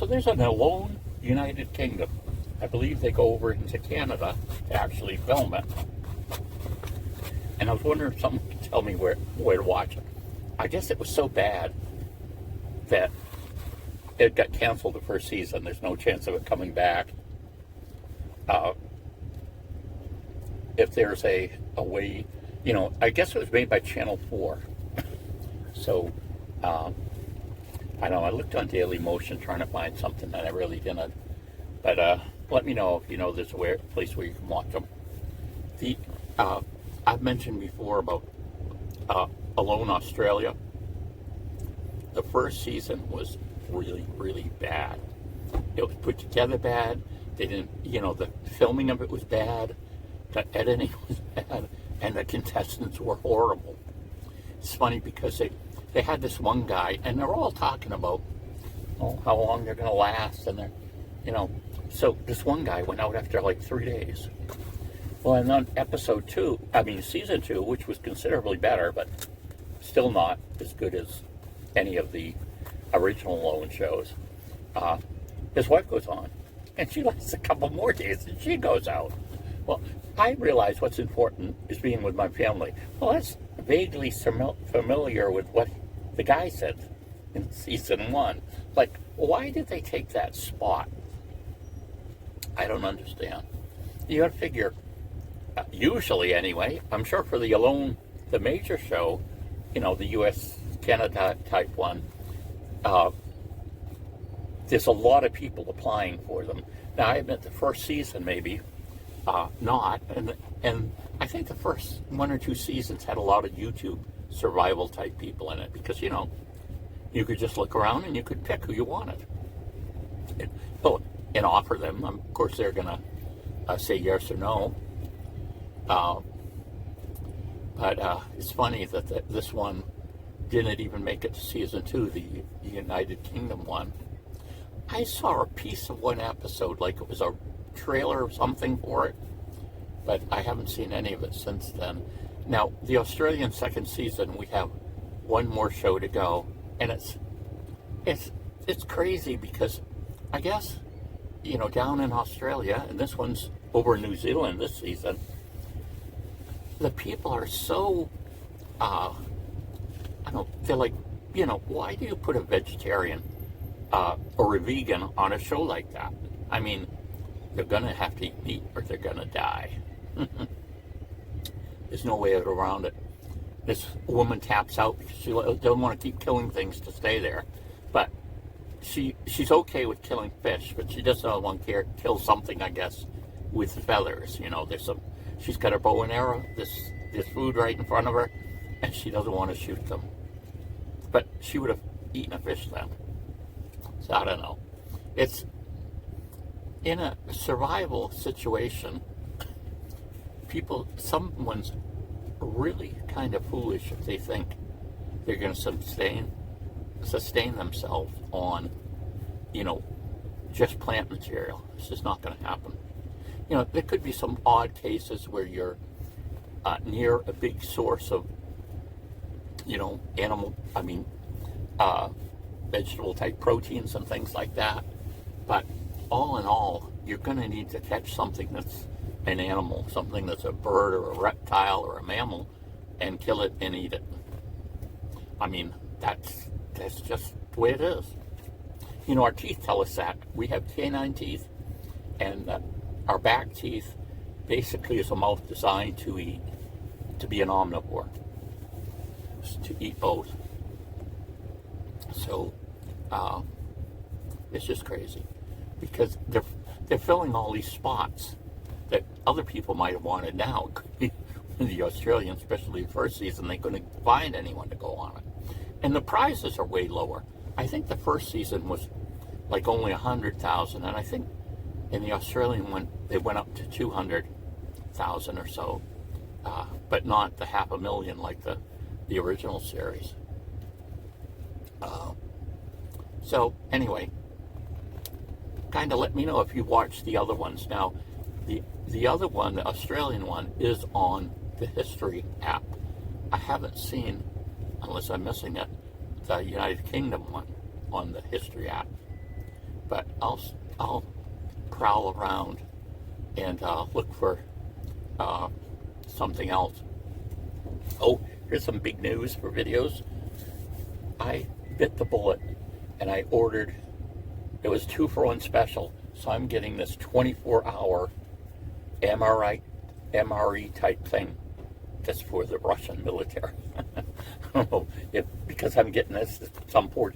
So there's an alone United Kingdom. I believe they go over into Canada to actually film it. And I was wondering if someone could tell me where to watch it. I guess it was so bad that it got canceled the first season. There's no chance of it coming back. If there's a way, I guess it was made by Channel 4. So, I know I looked on Daily Motion trying to find something and I really didn't. But let me know if you know there's a place where you can watch them. I've mentioned before about Alone Australia. The first season was really, really bad. It was put together bad. They didn't, the filming of it was bad. The editing was bad. And the contestants were horrible. It's funny because they had this one guy, and they're all talking about how long they're going to last, and they're, so this one guy went out after like 3 days. Well, and on season 2, which was considerably better, but still not as good as any of the original Alone shows, his wife goes on, and she lasts a couple more days, and she goes out. Well, I realize what's important is being with my family. Well, that's vaguely familiar with what the guy said in season 1. Like, why did they take that spot? I don't understand. You got to figure, usually anyway, I'm sure for the major show, the U.S. Canada type one, there's a lot of people applying for them. Now, I admit the first season maybe not, and I think the first 1 or 2 seasons had a lot of YouTube survival type people in it because you could just look around and you could pick who you wanted and offer them. Of course, they're gonna say yes or no. But it's funny that this one didn't even make it to season 2, the United Kingdom one. I saw a piece of one episode, like it was a trailer or something for it, but I haven't seen any of it since then. Now, the Australian second season, we have one more show to go, and it's crazy because I guess, down in Australia, and this one's over in New Zealand this season, the people are so, they're like, why do you put a vegetarian or a vegan on a show like that? I mean, they're going to have to eat meat or they're going to die. There's no way around it. This woman taps out because she doesn't want to keep killing things to stay there. But she's okay with killing fish, but she doesn't want to kill something, I guess, with feathers. She's got her bow and arrow, this food right in front of her, and she doesn't want to shoot them. But she would have eaten a fish then. So I don't know. It's in a survival situation, someone's really kind of foolish if they think they're going to sustain themselves on, just plant material. It's just not going to happen. There could be some odd cases where you're near a big source of, vegetable type proteins and things like that. But all in all, you're going to need to catch something that's an animal, something that's a bird or a reptile or a mammal, and kill it and eat it. I mean, that's just the way it is. Our teeth tell us that. We have canine teeth, and our back teeth basically is a mouth designed to eat, to be an omnivore, to eat both. So it's just crazy because they're filling all these spots that other people might have wanted now. The Australians, especially the first season, they couldn't find anyone to go on it. And the prizes are way lower. I think the first season was like only 100,000, and I think in the Australian one they went up to 200,000 or so, but not the 500,000 like the original series. So anyway, kind of let me know if you watched the other ones. Now, the other one, the Australian one, is on the History app. I haven't seen, unless I'm missing it, the United Kingdom one on the History app. but I'll prowl around and look for something else. Oh, here's some big news for videos. I bit the bullet and I ordered, it was 2-for-1 special, so I'm getting this 24-hour MRE type thing just for the Russian military. I don't know if because I'm getting this, some poor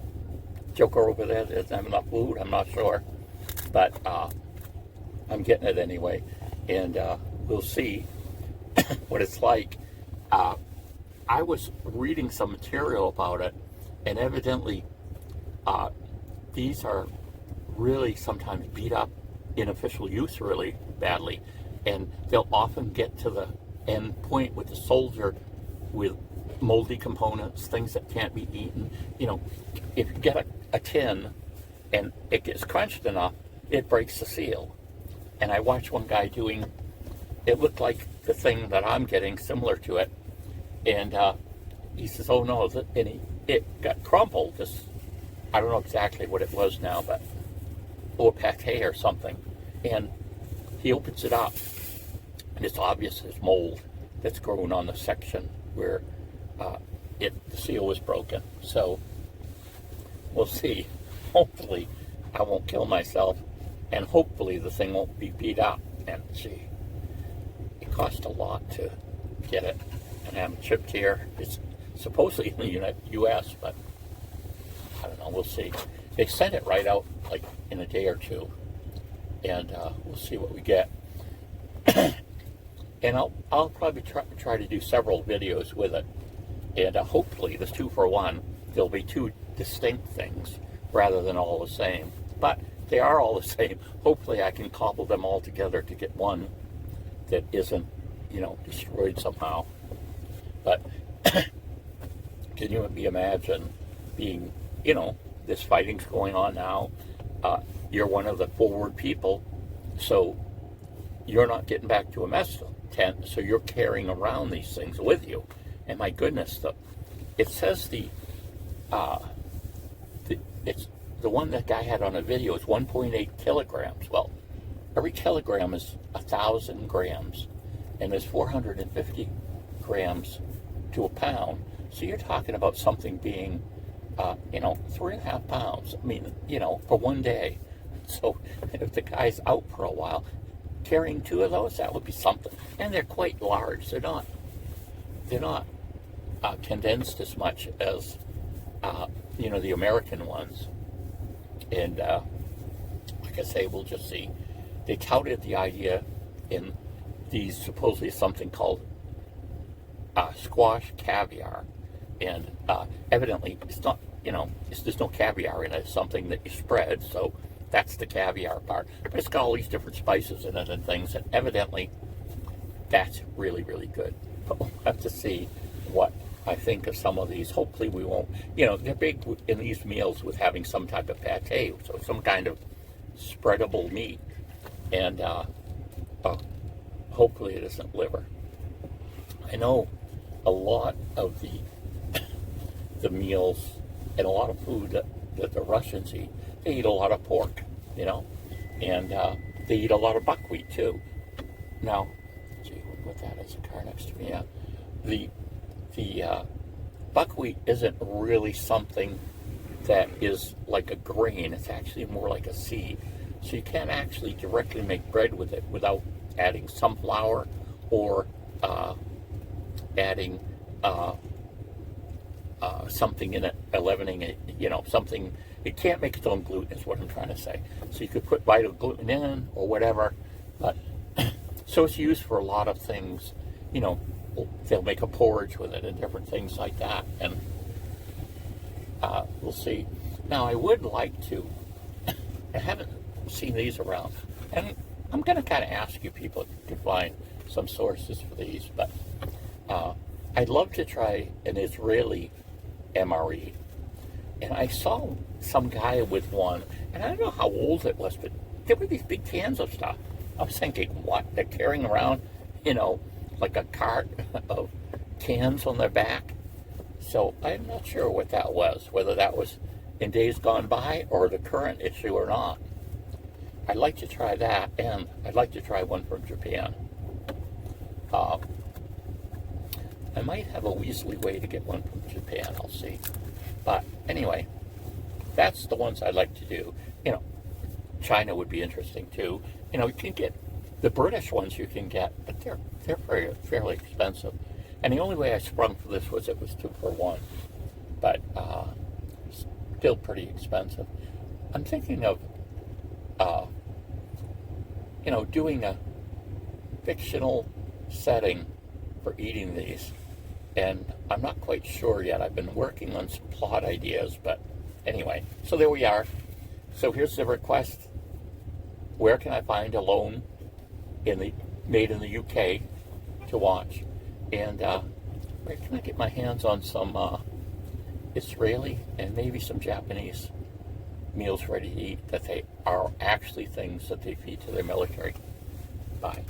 joker over there doesn't have enough food, I'm not sure, but I'm getting it anyway, and we'll see what it's like. I was reading some material about it, and evidently these are really sometimes beat up in official use really badly, and they'll often get to the end point with the soldier with moldy components, things that can't be eaten. You know, if you get a tin and it gets crunched enough, it breaks the seal. And I watched one guy doing, it looked like the thing that I'm getting, similar to it, and he says, oh no, and it got crumpled. This, I don't know exactly what it was now, but pate or something. And he opens it up, and it's obvious there's mold that's grown on the section where the seal was broken. So we'll see. Hopefully I won't kill myself, and hopefully the thing won't be beat up. And gee, it cost a lot to get it, and I'm chipped here. It's supposedly in the U.S., but I don't know. We'll see. They sent it right out like in a day or two, and we'll see what we get. And I'll probably try to do several videos with it, and hopefully this 2-for-1, there'll be two distinct things rather than all the same. But they are all the same. Hopefully I can cobble them all together to get one that isn't, you know, destroyed somehow. But can you imagine being, you know, this fighting's going on now. You're one of the forward people, so you're not getting back to a mess tent, so you're carrying around these things with you. And my goodness, it says it's the one that guy had on a video is 1.8 kilograms. Well, every kilogram is 1,000 grams, and there's 450 grams to a pound. So you're talking about something being, 3.5 pounds. I mean, for one day. So if the guy's out for a while, carrying 2 of those, that would be something. And they're quite large. They're not condensed as much as the American ones. And like I say, we'll just see. They touted the idea in these supposedly something called squash caviar, and evidently it's not. There's no caviar in it. It's something that you spread. So that's the caviar part. But it's got all these different spices in it and things, and evidently that's really, really good. But we'll have to see what I think of some of these. Hopefully we won't, they're big in these meals with having some type of pate, so some kind of spreadable meat. And hopefully it isn't liver. I know a lot of the meals and a lot of food that the Russians eat, they eat a lot of pork, and they eat a lot of buckwheat too. Now, gee, we'll put that as a car next to me. Yeah. The buckwheat isn't really something that is like a grain. It's actually more like a seed. So you can't actually directly make bread with it without adding some flour or adding something in it, leavening it, something. It can't make its own gluten is what I'm trying to say. So you could put vital gluten in or whatever, but so it's used for a lot of things. They'll make a porridge with it and different things like that, and we'll see. Now I would like to, I haven't seen these around, and I'm going to kind of ask you people if you can find some sources for these, but I'd love to try an Israeli MRE. And I saw some guy with one, and I don't know how old it was, but there were these big cans of stuff. I was thinking, what? They're carrying around, like a cart of cans on their back. So I'm not sure what that was, whether that was in days gone by or the current issue or not. I'd like to try that, and I'd like to try one from Japan. I might have a Weasley way to get one from Japan, I'll see. But anyway, that's the ones I'd like to do. You know, China would be interesting too. You know, you can get the British ones you can get, but they're fairly expensive. And the only way I sprung for this was it was 2 for 1, but still pretty expensive. I'm thinking of, you know, doing a fictional setting for eating these, and I'm not quite sure yet. I've been working on some plot ideas, but anyway, so there we are. So here's the request. Where can I find Alone made in the UK to watch? And where can I get my hands on some Israeli and maybe some Japanese meals ready to eat that they are actually things that they feed to their military? Bye.